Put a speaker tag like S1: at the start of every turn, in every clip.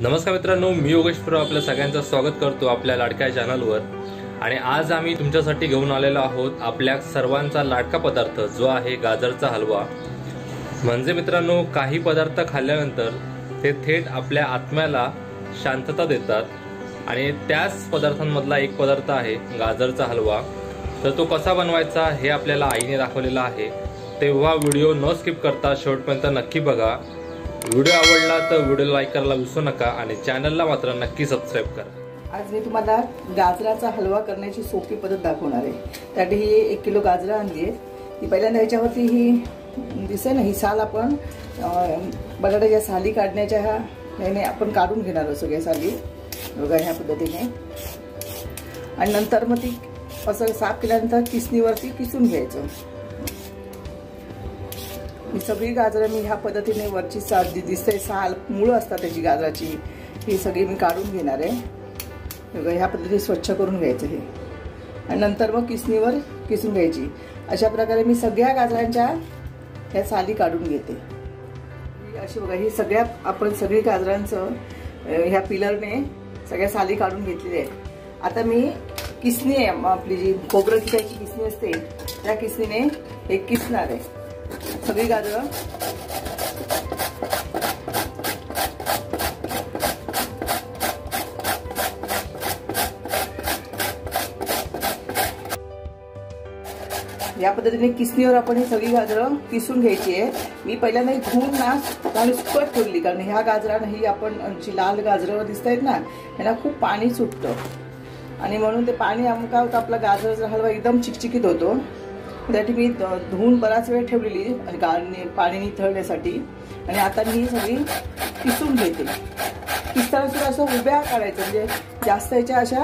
S1: नमस्कार मित्रांनो, मी योगेश प्रो आपल्या सगळ्यांचं स्वागत करतो आपल्या लाडक्या चॅनलवर। आणि आज आम्ही तुमच्यासाठी घेऊन आलेलो आहोत आपल्या सर्वांचा लाडका पदार्थ जो आहे गाजरचा हलवा। म्हणजे मित्रांनो, काही पदार्थ खाल्ल्यानंतर ते थेट आपल्या आत्म्याला शांतता देतात आणि त्याच पदार्थांमधला एक पदार्थ आहे गाजरचा हलवा। तर तो कसा बनवायचा हे आपल्याला आईने दाखवलेला आहे, तेव्हा व्हिडिओ न स्किप करता शेवटपर्यंत नक्की बघा। व्हिडिओ आवडला तर व्हिडिओ लाईक करायला विसरू नका आणि चॅनलला मात्र नक्की सबस्क्राइब करा।
S2: आज मी तुम्हाला गाजराचा हलवा करण्याची सोपी पद्धत दाखवणार आहे। त्यासाठी ही 1 किलो गाजर आणली आहे। ती पहिल्यांदा याच्यावरती ही दिसे ना, ही साल आपण बटाट्याच्या साली काढण्याच्या ह्याने आपण काढून घेणार आहोत सगळ्या साली बघा ह्या पद्धतीने। आणि नंतर मग ती असं साफ केल्यानंतर किसणीवरती किसून घ्यायचं। ही सगळी गाजरं मी ह्या पद्धतीने वरची साल दिसते, साल मूळ असतात त्याची गाजराची, ही सगळी मी काढून घेणार आहे। ह्या पद्धतीने स्वच्छ करून घ्यायचं हे आणि नंतर मग किसणीवर किसून घ्यायची। अशा प्रकारे मी सगळ्या गाजरांच्या ह्या साली काढून घेते। अशी बघा ही आपण सगळी गाजरांचं ह्या पिलरने सगळ्या साली काढून घेतलेली आहे। आता मी किसणी आहे, आपली जी खोबरं किसायची किसणी असते त्या किसणीने हे किसणार आहे सगळी गाजरं। या पद्धतीने किसणीवर आपण ही सगळी गाजरं किसून घ्यायची आहे। मी पहिल्यांदा धुवून ना चांगली सुकट ठेवली, कारण ह्या गाजरांना ही आपण जी लाल गाजरं दिसत आहेत ना ह्याला खूप पाणी सुटतं आणि म्हणून ते पाणी काय होतं, आपला गाजराचा हलवा एकदम चिकचिकीत होतो। त्यासाठी मी धुवून बराच वेळ ठेवलेली पाणी निथळण्यासाठी। आणि आता मी ही सगळी किसून घेते। किसताना सुद्धा असं उभ्या काढायचं, म्हणजे जास्त याच्या अशा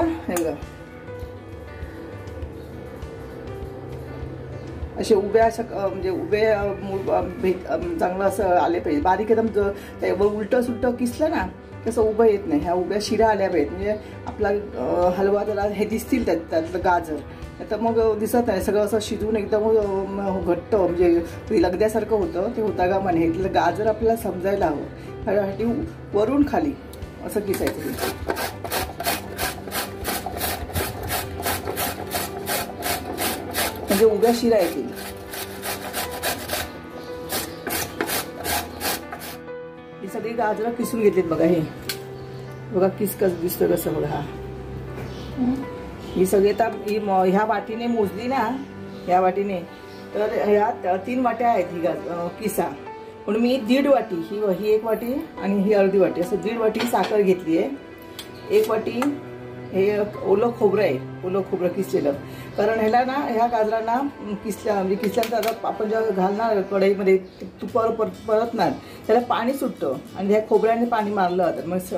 S2: असे उभ्या अशा म्हणजे उभे चांगलं असं आले पाहिजे। बारीक एकदम उलट सुलट किसलं ना तसं उभं येत नाही, ह्या उभ्या शिरा आल्या पाहिजेत, म्हणजे आपला हलवा त्याला हे दिसतील त्यातलं गाजर, तर मग दिसत नाही सगळं असं शिजून एकदम घट्ट म्हणजे लगद्यासारखं होतं, ते होता का म्हणे गाजर आपल्याला समजायला हवं। त्यासाठी वरून खाली असं किसायचं, म्हणजे उभ्या शिरा येतील। ही सगळी गाजरं किसून घेतलीत बघा। हे बघा किस कसं दिसतं कसं बघा। ही सगळी आता ह्या वाटीने मोजली ना, ह्या वाटीने तर ह्या 3 वाट्या आहेत ही किसा, म्हणून मी 1.5 वाटी ही 1 वाटी आणि ही अर्धी वाटी असं 1.5 वाटी साखर घेतली आहे। 1 वाटी हे ओलं खोबरं आहे, ओलं खोबरं किसलेलं, कारण ह्याला ना ह्या गाजरांना किसल्यानंतर आपण जेव्हा घालणार कढईमध्ये तुपावर परतणार त्याला पाणी सुटतं आणि ह्या खोबऱ्याने पाणी मारलं तर मग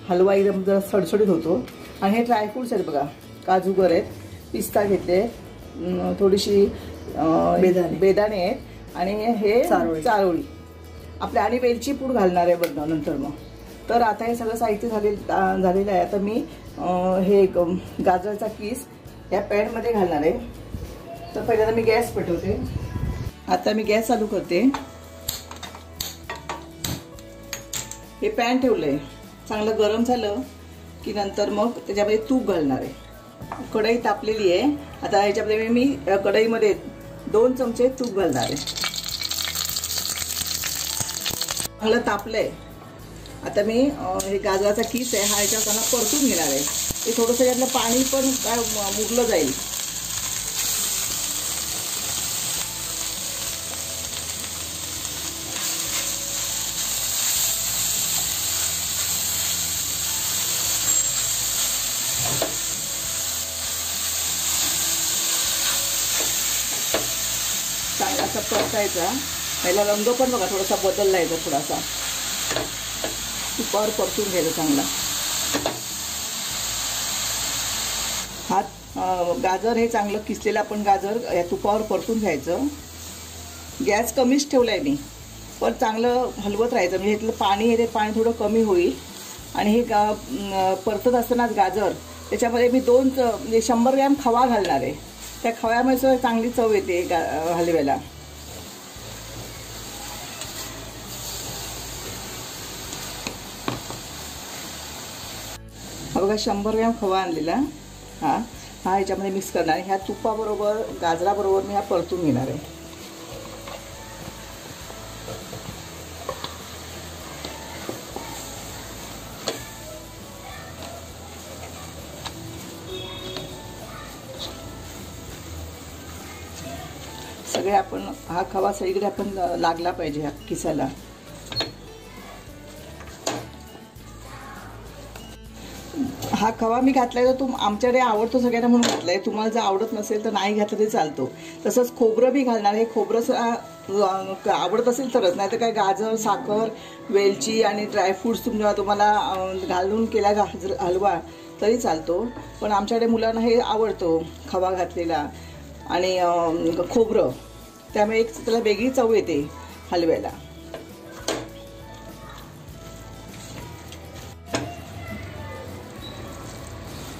S2: हलवा एकदम जरा सडसडीत होतो। आणि हे ड्रायफ्रूट्स आहेत बघा, काजूगर आहेत, पिस्ता घेतले, थोडीशी बेदाणे आहेत आणि हे चारोळी आपल्या आणि वेलची पूड घालणार आहे बघा नंतर मग। तर आता हे सगळं साहित्य झालेलं आहे। आता मी हे गाजराचा किस या पॅनमध्ये घालणार आहे। तर पहिल्यांदा मी गॅस पेटवते। आता मी गॅस चालू करते। हे पॅन ठेवलंय, चांगलं गरम झालं की नंतर मग त्याच्यामध्ये तूप घालणार आहे। कढई तापलेली आहे, आता ह्याच्यामध्ये मी कढईमध्ये 2 चमचे तूप घालणार आहे। चांगलं तापलंय। आता मी हे गाजराचा किस आहे हा याच्यावर परतून घेणार आहे। ते थोडंसं यातलं पाणी पण काय मुरलं जाईल। चांगला असा परतायचा, पहिला रंग पण बघा थोडासा बदलला आहे, थोडासा तुपावर परतून घ्यायचं चांगला। गाजर हे चांगलं किसलेलं आपण गाजर या तुपावर परतून घ्यायचं। गॅस कमीच ठेवलाय मी, पण चांगलं हलवत राहायचं, म्हणजे ह्यातलं पाणी आहे ते पाणी थोडं कमी होईल। आणि हे परतत असतानाच गाजर त्याच्यामध्ये मी 100 ग्रॅम खवा घालणार आहे। त्या खव्यामध्ये चांगली चव येते हलव्याला। हा बघा 100 ग्रॅम खवा आणलेला हा ह्याच्यामध्ये मिक्स करणार आहे. ह्या तुपाबरोबर गाजराबरोबर मी हा परतून घेणार आहे. सगळे आपण हा खवा सगळीकडे आपण लागला पाहिजे ह्या किसाला. हा खवा मी घातलाय तर आमच्याकडे आवडतो सगळ्यांना म्हणून घातलाय. तुम्हाला जर आवडत नसेल तर नाही घातलं तरी चालतो. तसंच खोबरं बी घालणार आहे. खोबरं आवडत असेल तरच, नाही तर काय गाजर, साखर, वेलची आणि ड्रायफ्रूट्स तुम्हाला घालून केला हलवा तरी चालतो. पण आमच्याकडे मुलांना हे आवडतो खवा घातलेला आणि खोबरं, त्यामुळे एक त्याला वेगळी चव येते हलव्याला.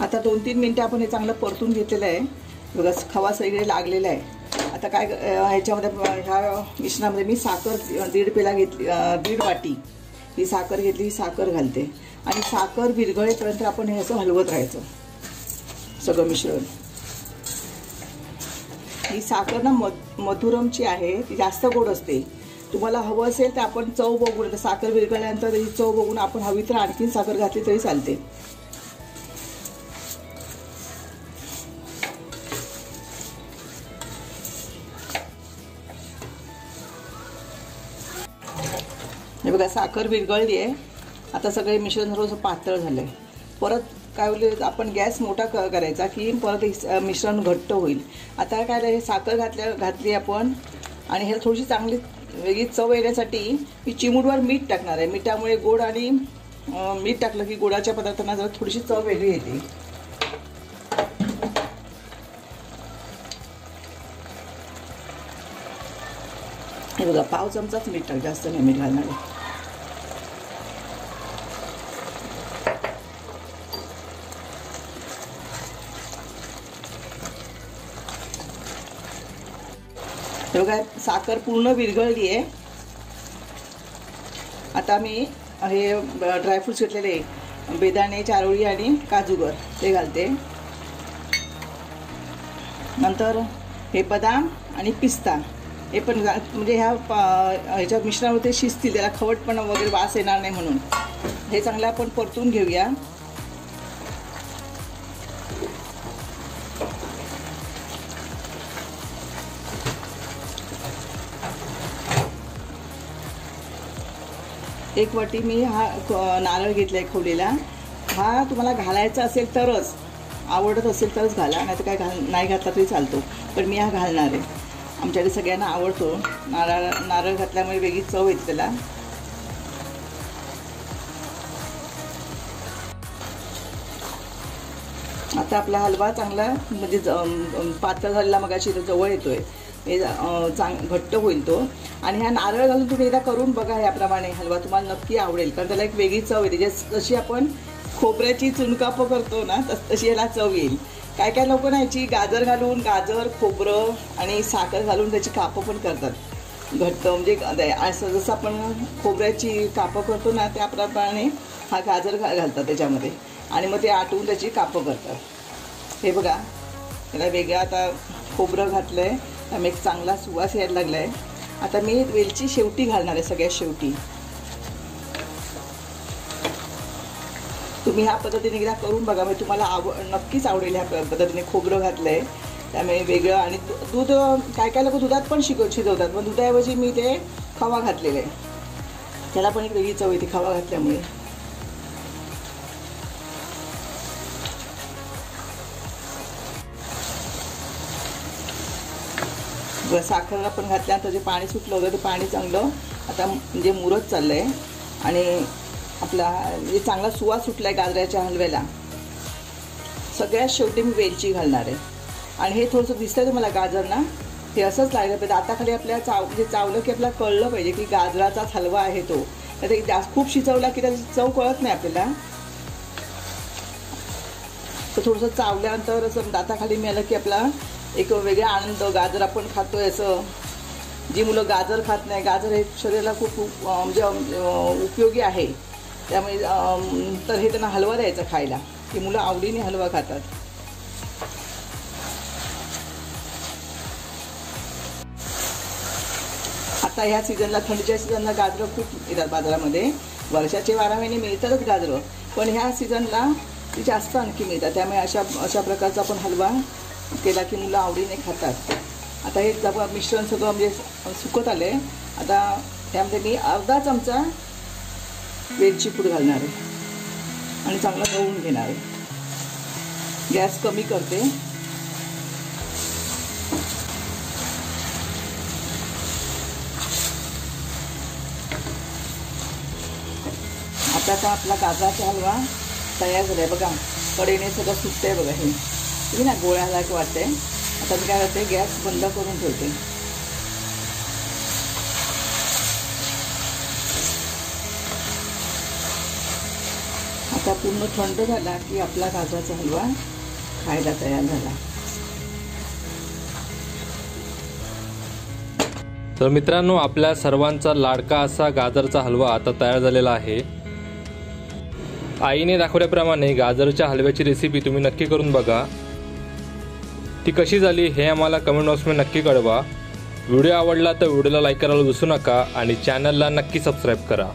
S2: आता 2-3 मिनटं आपण हे चांगलं परतून घेतलेलं आहे. बघा खवा सगळीकडे लागलेला आहे. आता काय ह्याच्यामध्ये ह्या मिश्रणामध्ये मी साखर 1.5 पेला घेतली, 1.5 वाटी ही साखर घेतली. ही साखर घालते आणि साखर विरघळेपर्यंत आपण हे असं हलवत राहायचं सगळं मिश्रण. ही साखर ना मधुरमची आहे, ती जास्त गोड असते. तुम्हाला हवं असेल तर आपण चव बघून, साखर विरघळल्यानंतर ही चव बघून आपण हवी तर आणखीन साखर घातली तरी चालते. हे बघा साखर विरघळली आहे. आता सगळे मिश्रण थोडंसं पातळ झालं आहे. परत काय होईल, आपण गॅस मोठा करायचा की परत मिश्रण घट्ट होईल. आता काय हे साखर घातली आपण आणि हे थोडीशी चांगली वेगळी चव येण्यासाठी मी चिमूटभर मीठ टाकणार आहे. मिठामुळे गोड आणि मीठ टाकलं की गोडाच्या पदार्थांना जरा थोडीशी चव वेगळी येते. हे बघा 1/2 चमचाच मीठ टाक, जास्त नाही मीठ घालणार आहे. हे बघा साखर पूर्ण विरघळली आहे. आता मी हे ड्रायफ्रूट्स घेतलेले बेदाणे, चारोळी आणि काजूगर ते घालते. नंतर हे बदाम आणि पिस्ता हे पण म्हणजे ह्याच्या मिश्रणामध्ये शिजतील, त्याला खवटपणा वगैरे वास येणार नाही म्हणून हे चांगलं आपण परतून घेऊया. एक वाटी मी हा नारळ घेतलाय खोवलेला. हा तुम्हाला घालायचा असेल तरच, आवडत असेल तरच घाला, नाही तर काय नाही घातला तरी चालतो. पण मी हा घालणार आहे. आमच्याकडे सगळ्यांना आवडतो नारळ घातल्यामुळे वेगळी चव येते त्याला. आता आपला हलवा चांगला म्हणजे पातळ झालेला मगाशी जवळ येतोय. हे घट्ट होईल तो. आणि हा नारळ घालून तुम्ही एकदा करून बघा. याप्रमाणे हलवा तुम्हाला नक्की आवडेल, कारण त्याला एक वेगळी चव येते. जशी आपण खोबऱ्याची चुनकाप करतो ना तशी याला चव येईल. काय काय लोक ना ह्याची गाजर घालून, गाजर, खोबरं आणि साखर घालून त्याची कापं पण करतात घट्ट. म्हणजे असं जसं आपण खोबऱ्याची कापं करतो ना त्याप्रमाणे हा गाजर घालतात त्याच्यामध्ये आणि मग ते आटवून त्याची कापं करतात. हे बघा त्याला वेगळं आता खोबरं घातलं आहे, त्यामुळे एक चांगला सुवास यायला लागला आहे. आता मी वेलची शेवटी घालणार आहे, सगळ्यात शेवटी. तुम्ही ह्या पद्धतीने एकदा करून बघा, म्हणजे तुम्हाला नक्कीच आवडेल. ह्या पद्धतीने खोबरं घातलं आहे त्यामुळे वेगळं. आणि दूध काय काय लोक दुधात पण शिजवतात, पण दुधाऐवजी मी ते खवा घातलेलं आहे, त्याला पण एक वेगळी चव येते खवा घातल्यामुळे. साखर आपण घातल्यानंतर जे पाणी सुटलं होतं ते पाणी चांगलं आता म्हणजे मुरत चाललं आहे. आणि आपला म्हणजे चांगला सुवास सुटला आहे गाजराच्या हलव्याला. सगळ्यात शेवटी मी वेलची घालणार आहे. आणि हे थोडंसं दिसतंय तुम्हाला गाजर ना, हे असंच लागलं पाहिजे. आता खाली आपल्याला म्हणजे चावलं की आपल्याला कळलं पाहिजे की गाजराचाच हलवा आहे तो. तर ते जास्त खूप शिजवला की त्याची चव कळत नाही आपल्याला. तर थोडंसं चावल्यानंतर असं दाताखाली मिळालं की आपला एक वेगळा आनंद. गाजर आपण खातोय असं. जी मुलं गाजर खात नाही, गाजर हे शरीराला खूप म्हणजे उपयोगी आहे. त्यामुळे तर हे त्यांना हलवा द्यायचा खायला, की मुलं आवडीने हलवा खातात. आता ह्या सीझनला, थंडीच्या सीझनला गाजरं खूप येतात बाजारामध्ये. वर्षाचे 12 महिने मिळतातच गाजरं, पण ह्या सीझनला ती जास्त आणखी मिळतात. त्यामुळे अशा प्रकारचा आपण हलवा केला की मुलं आवडीने खातात. आता हे मिश्रण सगळं म्हणजे सुकत आलं आहे. आता त्यामध्ये मी अर्धा चमचा वेलची पूड घालणार आहे आणि चांगलं गळून घेणार आहे. गॅस कमी करते. आता आपला गाजराचा हलवा तयार झाला आहे बघा. कडेने सगळं सुटतंय बघा. हे तुम्ही ना गोळ्यासारखं वाटतंय. आता मी काय करते, गॅस बंद करून ठेवते. आता पूर्ण थंड झाला की आपला गाजराचा हलवा खायला तयार झाला.
S1: तर मित्रांनो, आपल्या सर्वांचा लाडका असा गाजरचा हलवा आता तयार झालेला आहे. आईने दाखवल्याप्रमाणे गाजरच्या हलव्याची रेसिपी तुम्ही नक्की करून बघा. ती कशी झाली हे आम्हाला कमेंट बॉक्समध्ये नक्की कळवा. व्हिडिओ आवडला तर व्हिडिओला लाईक करायला विसरू नका आणि चॅनलला नक्की सबस्क्राईब करा.